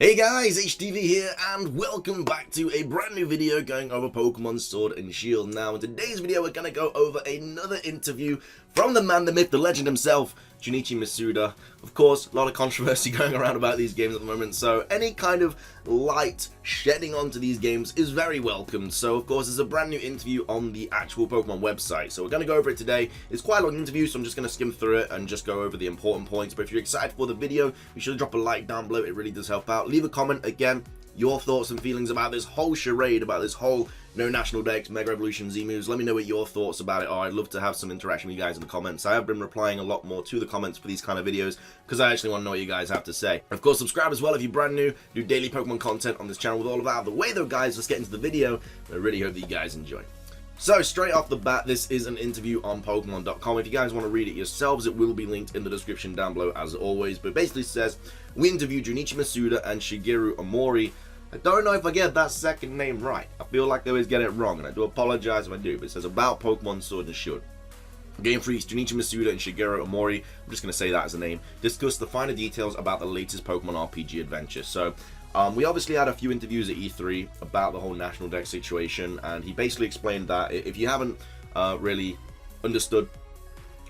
Hey guys, HDvee here, and welcome back to a brand new video going over Pokemon Sword and Shield. Now, in today's video, we're going to go over another interview from the man, the myth, the legend himself, Junichi Masuda. Of course, a lot of controversy going around about these games at the moment, so any kind of light shedding onto these games is very welcome. So, of course, there's a brand new interview on the actual Pokemon website, so we're going to go over it today. It's quite a long interview, so I'm just going to skim through it and just go over the important points. But if you're excited for the video, be sure to drop a like down below. It really does help out. Leave a comment again, your thoughts and feelings about this whole charade, about this whole no national dex, Mega Evolution, Z moves. Let me know what your thoughts about it are. I'd love to have some interaction with you guys in the comments. I have been replying a lot more to the comments for these kind of videos because I actually want to know what you guys have to say. Of course, subscribe as well if you're brand new. Do daily Pokemon content on this channel. With all of that out of the way though, guys, let's get into the video. I really hope that you guys enjoy. So, straight off the bat, this is an interview on Pokemon.com. If you guys want to read it yourselves, it will be linked in the description down below as always. But it basically says, we interviewed Junichi Masuda and Shigeru Omori. I don't know if I get that second name right. I feel like I always get it wrong, and I do apologize if I do. But it says, about Pokemon Sword and Shield. Game Freaks, Junichi Masuda and Shigeru Omori, I'm just going to say that as a name, discuss the finer details about the latest Pokemon RPG adventure. So, we obviously had a few interviews at E3 about the whole National Dex situation, and he basically explained that if you haven't really understood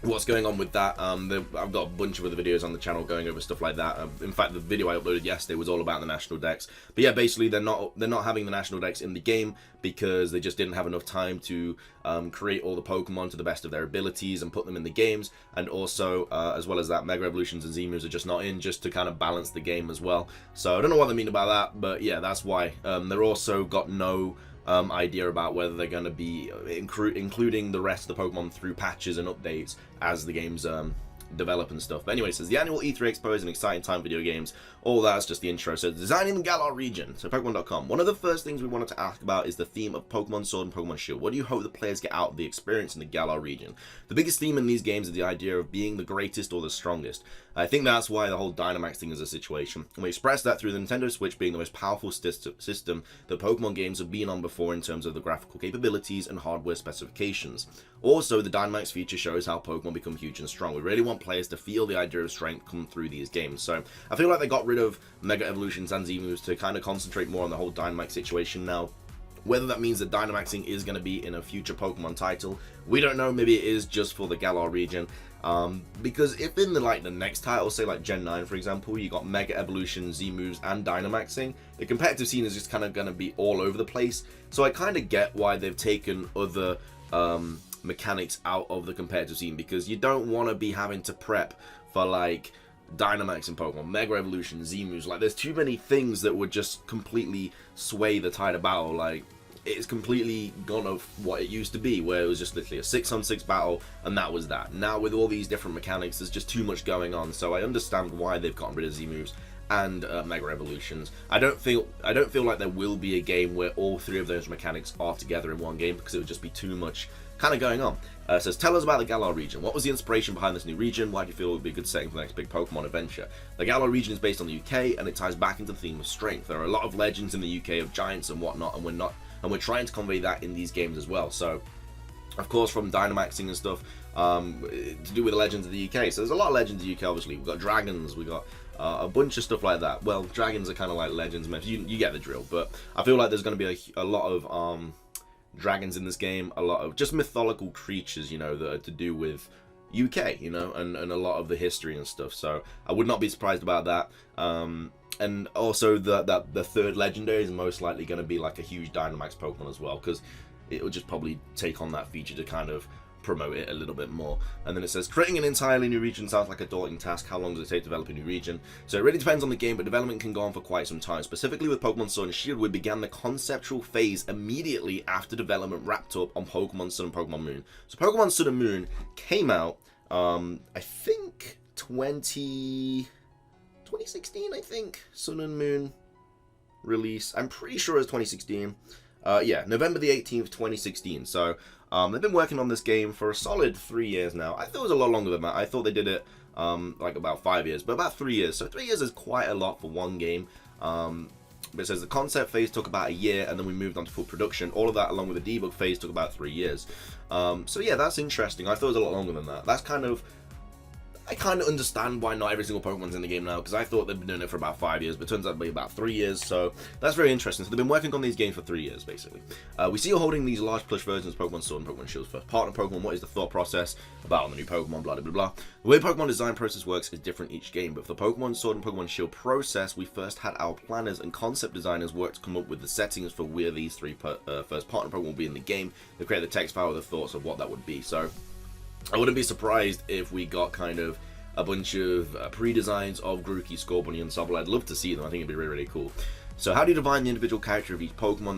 what's going on with that, I've got a bunch of other videos on the channel going over stuff like that. In fact, the video I uploaded yesterday was all about the National Dex. But yeah, basically they're not having the National Dex in the game because they just didn't have enough time to create all the Pokemon to the best of their abilities and put them in the games. And also, as well as that, Mega Evolutions and Z moves are just not in, just to kind of balance the game as well. So I don't know what they mean about that, but yeah, that's why. They're also got no idea about whether they're going to be including the rest of the Pokemon through patches and updates as the games develop and stuff. But anyway, it says the annual E3 Expo is an exciting time for video games. All that's just the intro. So designing the Galar region. So Pokemon.com. One of the first things we wanted to ask about is the theme of Pokemon Sword and Pokemon Shield. What do you hope the players get out of the experience in the Galar region? The biggest theme in these games is the idea of being the greatest or the strongest. I think that's why the whole Dynamax thing is a situation. And we expressed that through the Nintendo Switch being the most powerful system that Pokemon games have been on before in terms of the graphical capabilities and hardware specifications. Also, the Dynamax feature shows how Pokemon become huge and strong. We really want players to feel the idea of strength come through these games. So I feel like they got rid of Mega Evolutions and Z moves to kind of concentrate more on the whole Dynamax situation now. Whether that means that Dynamaxing is going to be in a future Pokemon title, we don't know. Maybe it is just for the Galar region. Because if in the next title, say like Gen 9 for example, you got Mega Evolution, Z moves, and Dynamaxing, the competitive scene is just kind of going to be all over the place. So I kind of get why they've taken other mechanics out of the competitive scene, because you don't want to be having to prep for like Dynamax in Pokemon, Mega Evolution, Z moves. Like, there's too many things that would just completely sway the tide of battle. Like, it's completely gone off what it used to be, where it was just literally a 6-on-6 battle, and that was that. Now with all these different mechanics, there's just too much going on. So I understand why they've gotten rid of Z moves and Mega Evolutions. I don't feel like there will be a game where all three of those mechanics are together in one game, because it would just be too much kind of going on. It says, tell us about the Galar region. What was the inspiration behind this new region? Why do you feel it would be a good setting for the next big Pokemon adventure? The Galar region is based on the UK, and it ties back into the theme of strength. There are a lot of legends in the UK of giants and whatnot, and we're trying to convey that in these games as well. So, of course, from Dynamaxing and stuff, to do with the legends of the UK. So there's a lot of legends in the UK, obviously. We've got dragons, we got a bunch of stuff like that. Well, dragons are kind of like legends, you get the drill. But I feel like there's going to be a lot of dragons in this game, a lot of just mythological creatures, you know, that are to do with UK, you know, and a lot of the history and stuff. So I would not be surprised about that. And also the third legendary is most likely going to be like a huge Dynamax Pokemon as well, because it will just probably take on that feature to kind of promote it a little bit more. And then it says, creating an entirely new region sounds like a daunting task. How long does it take to develop a new region? So it really depends on the game, but development can go on for quite some time. Specifically with Pokemon Sword and Shield, we began the conceptual phase immediately after development wrapped up on Pokemon Sun and Pokemon Moon. So Pokemon Sun and Moon came out, I think 2016, I think, Sun and Moon release. I'm pretty sure it was 2016. Yeah, November the 18th, 2016. So they've been working on this game for a solid 3 years now. I thought it was a lot longer than that. I thought they did it like about 5 years, but about 3 years. So 3 years is quite a lot for one game. But it says the concept phase took about a year, and then we moved on to full production. All of that, along with the debug phase, took about 3 years. So yeah, that's interesting. I thought it was a lot longer than that. That's kind of I kind of understand why not every single Pokemon's in the game now, because I thought they'd been doing it for about 5 years, but it turns out to be about 3 years, so that's very interesting. So they've been working on these games for 3 years, basically. We see you holding these large plush versions of Pokemon Sword and Pokemon Shield's first partner Pokemon. What is the thought process about the new Pokemon, blah, blah, blah, blah. The way Pokemon design process works is different each game, but for the Pokemon Sword and Pokemon Shield process, we first had our planners and concept designers work to come up with the settings for where these three first partner Pokemon will be in the game. They create the text file with the thoughts of what that would be. So I wouldn't be surprised if we got kind of a bunch of pre-designs of Grookey, Scorbunny, and Sobble. I'd love to see them. I think it'd be really, really cool. So how do you define the individual character of each Pokemon?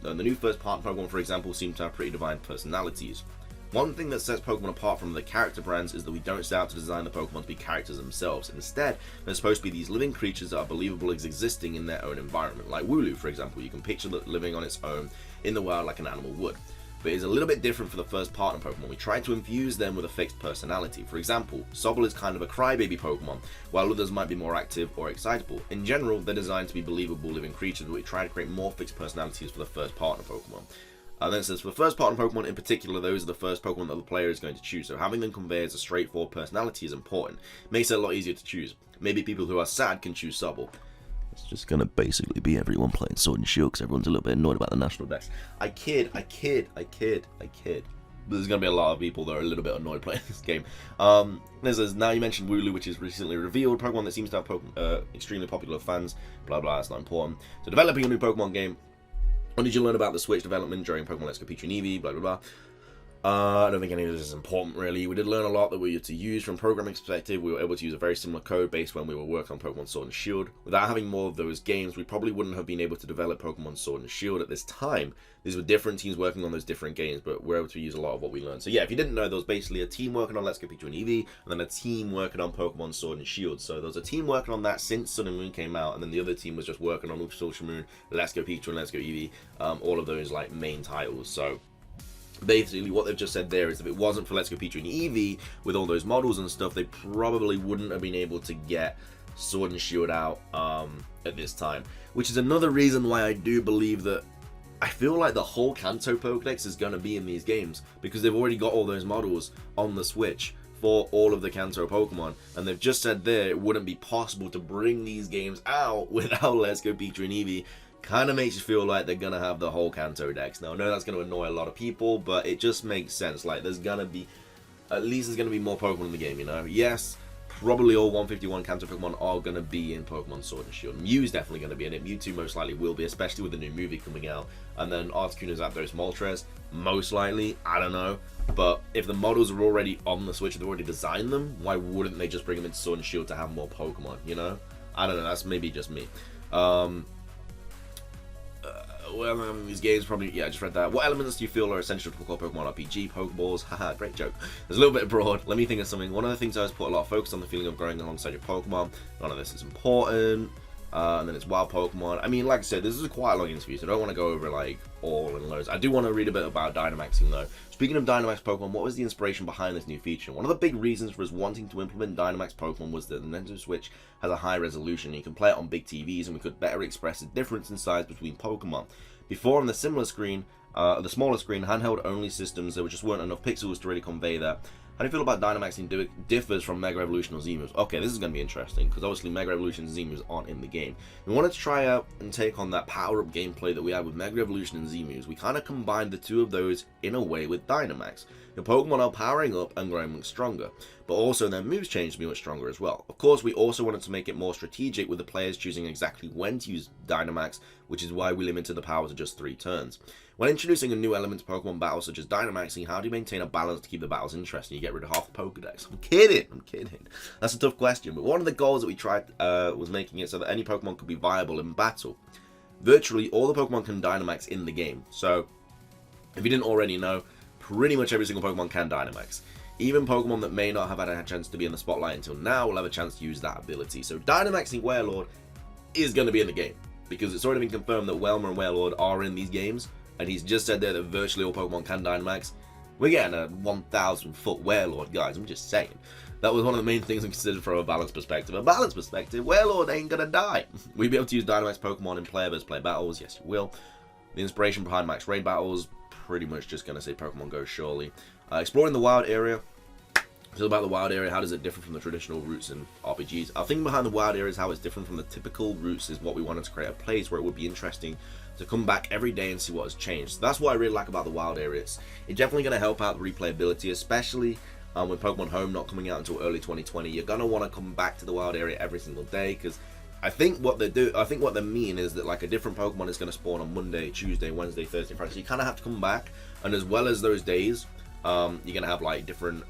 The new first partner Pokemon, for example, seem to have pretty defined personalities. One thing that sets Pokemon apart from the character brands is that we don't set out to design the Pokemon to be characters themselves. Instead, they're supposed to be these living creatures that are believable as existing in their own environment. Like Wooloo, for example, you can picture it living on its own in the wild like an animal would. But it's a little bit different for the first partner Pokemon. We try to infuse them with a fixed personality. For example, Sobble is kind of a crybaby Pokemon, while others might be more active or excitable. In general, they're designed to be believable living creatures, but we try to create more fixed personalities for the first partner Pokemon. And then it says, for the first partner Pokemon in particular, those are the first Pokemon that the player is going to choose, so having them convey as a straightforward personality is important. Makes it a lot easier to choose. Maybe people who are sad can choose Sobble. It's just gonna basically be everyone playing Sword and Shield because everyone's a little bit annoyed about the national decks. I kid. There's gonna be a lot of people that are a little bit annoyed playing this game. There's now you mentioned Wooloo, which is recently revealed, Pokemon that seems to have extremely popular fans. Blah blah. That's not important. So developing a new Pokemon game. What did you learn about the Switch development during Pokemon Let's Go Pikachu and Eevee? Blah blah blah. I don't think any of this is important, really. We did learn a lot that we had to use from a programming perspective. We were able to use a very similar code base when we were working on Pokemon Sword and Shield. Without having more of those games, we probably wouldn't have been able to develop Pokemon Sword and Shield at this time. These were different teams working on those different games, but we're able to use a lot of what we learned. So yeah, if you didn't know, there was basically a team working on Let's Go Pikachu and Eevee, and then a team working on Pokemon Sword and Shield. So there was a team working on that since Sun and Moon came out, and then the other team was just working on Ultra Sun Moon, Let's Go Pikachu and Let's Go Eevee, all of those like main titles. So basically what they've just said there is if it wasn't for Let's Go Pikachu and Eevee with all those models and stuff, they probably wouldn't have been able to get Sword and Shield out at this time, which is another reason why I do believe that I feel like the whole Kanto Pokédex is going to be in these games, because they've already got all those models on the Switch for all of the Kanto Pokemon, and they've just said there it wouldn't be possible to bring these games out without Let's Go Pikachu and Eevee. Kind of makes you feel like they're gonna have the whole Kanto Dex. Now I know that's gonna annoy a lot of people, but it just makes sense. Like there's gonna be, at least there's gonna be more Pokemon in the game, you know? Yes, probably all 151 Kanto Pokemon are gonna be in Pokemon Sword and Shield. Mew's definitely gonna be in it. Mewtwo most likely will be, especially with the new movie coming out. And then Articuno, Zapdos, Moltres, most likely, I don't know. But if the models are already on the Switch, they've already designed them, why wouldn't they just bring them into Sword and Shield to have more Pokemon, you know? I don't know, that's maybe just me. Well, these games probably, yeah, I just read that. What elements do you feel are essential to core Pokemon RPG? Pokeballs, haha, great joke. It's a little bit broad. Let me think of something. One of the things I always put a lot of focus on the feeling of growing alongside your Pokemon. None of this is important. And then it's wild Pokemon. I mean, like I said, this is quite a long interview, so I don't want to go over like all and loads. I do want to read a bit about Dynamaxing though. Speaking of Dynamax Pokemon, what was the inspiration behind this new feature? One of the big reasons for us wanting to implement Dynamax Pokemon was that the Nintendo Switch has a high resolution. You can play it on big TVs, and we could better express the difference in size between Pokemon. Before on the similar screen, the smaller screen, handheld only systems, there just weren't enough pixels to really convey that. How do you feel about Dynamaxing differs from Mega Evolution or Z-moves? Okay, this is going to be interesting, because obviously Mega Evolution and Z-moves aren't in the game. We wanted to try out and take on that power-up gameplay that we had with Mega Evolution and Z-moves. We kind of combined the two of those in a way with Dynamax. Your Pokemon are powering up and growing much stronger, but also their moves change to be much stronger as well. Of course, we also wanted to make it more strategic with the players choosing exactly when to use Dynamax, which is why we limited the power to just 3 turns. When introducing a new element to Pokemon battles such as Dynamaxing, how do you maintain a balance to keep the battles interesting? You get rid of half the Pokedex. I'm kidding. That's a tough question, but one of the goals that we tried was making it so that any Pokemon could be viable in battle. Virtually all the Pokemon can Dynamax in the game, so if you didn't already know, pretty much every single Pokemon can Dynamax. Even Pokemon that may not have had a chance to be in the spotlight until now will have a chance to use that ability. So Dynamaxing Wailord is going to be in the game, because it's already been confirmed that Wailmer and Wailord are in these games, and he's just said there that virtually all Pokemon can Dynamax. We're getting a 1,000-foot Wailord, guys, I'm just saying. That was one of the main things we considered from a balance perspective. A balance perspective, Wailord ain't gonna die. We'll be able to use Dynamax Pokemon in player versus player battles, yes you will. The inspiration behind Max Raid battles, pretty much just gonna say Pokemon Go surely. Exploring the wild area. So about the wild area, how does it differ from the traditional routes in RPGs? Our thing behind the wild area is how it's different from the typical routes is what we wanted to create a place where it would be interesting to come back every day and see what has changed. So that's what I really like about the wild areas. It's definitely going to help out the replayability, especially with Pokemon Home not coming out until early 2020. You're going to want to come back to the wild area every single day, because I think what they mean is that like a different Pokemon is going to spawn on Monday, Tuesday, Wednesday, Thursday, Friday. So you kind of have to come back, and as well as those days, you're gonna have like different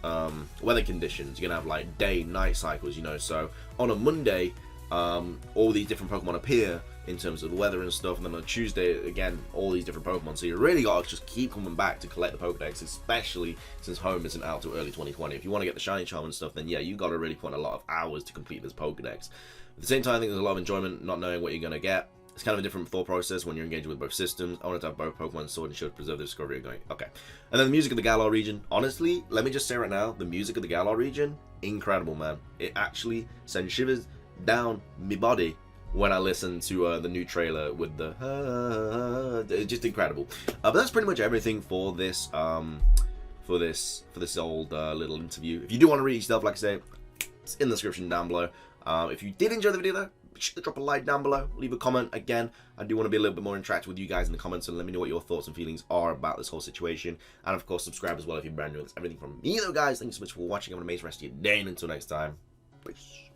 weather conditions. You're gonna have like day night cycles, you know. So on a Monday, all these different Pokemon appear in terms of the weather and stuff, and then on Tuesday again, all these different Pokemon. So you really gotta just keep coming back to collect the Pokedex, especially since Home isn't out till early 2020. If you want to get the shiny charm and stuff, then yeah, you gotta really put in a lot of hours to complete this Pokedex. At the same time, I think there's a lot of enjoyment not knowing what you're gonna get. It's kind of a different thought process when you're engaging with both systems. I wanted to have both Pokemon Sword and Shield preserve the discovery of going. Okay. And then the music of the Galar region. Honestly, let me just say right now, the music of the Galar region, incredible, man. It actually sends shivers down my body when I listen to the new trailer with the it's just incredible. But that's pretty much everything for this for this old little interview. If you do want to read it yourself, like I say, it's in the description down below. If you did enjoy the video though, be sure to drop a like down below, leave a comment. Again, I do want to be a little bit more interactive with you guys in the comments, and let me know what your thoughts and feelings are about this whole situation. And of course, subscribe as well if you're brand new. That's everything from me though, guys. Thank you so much for watching. Have an amazing rest of your day, and until next time, peace.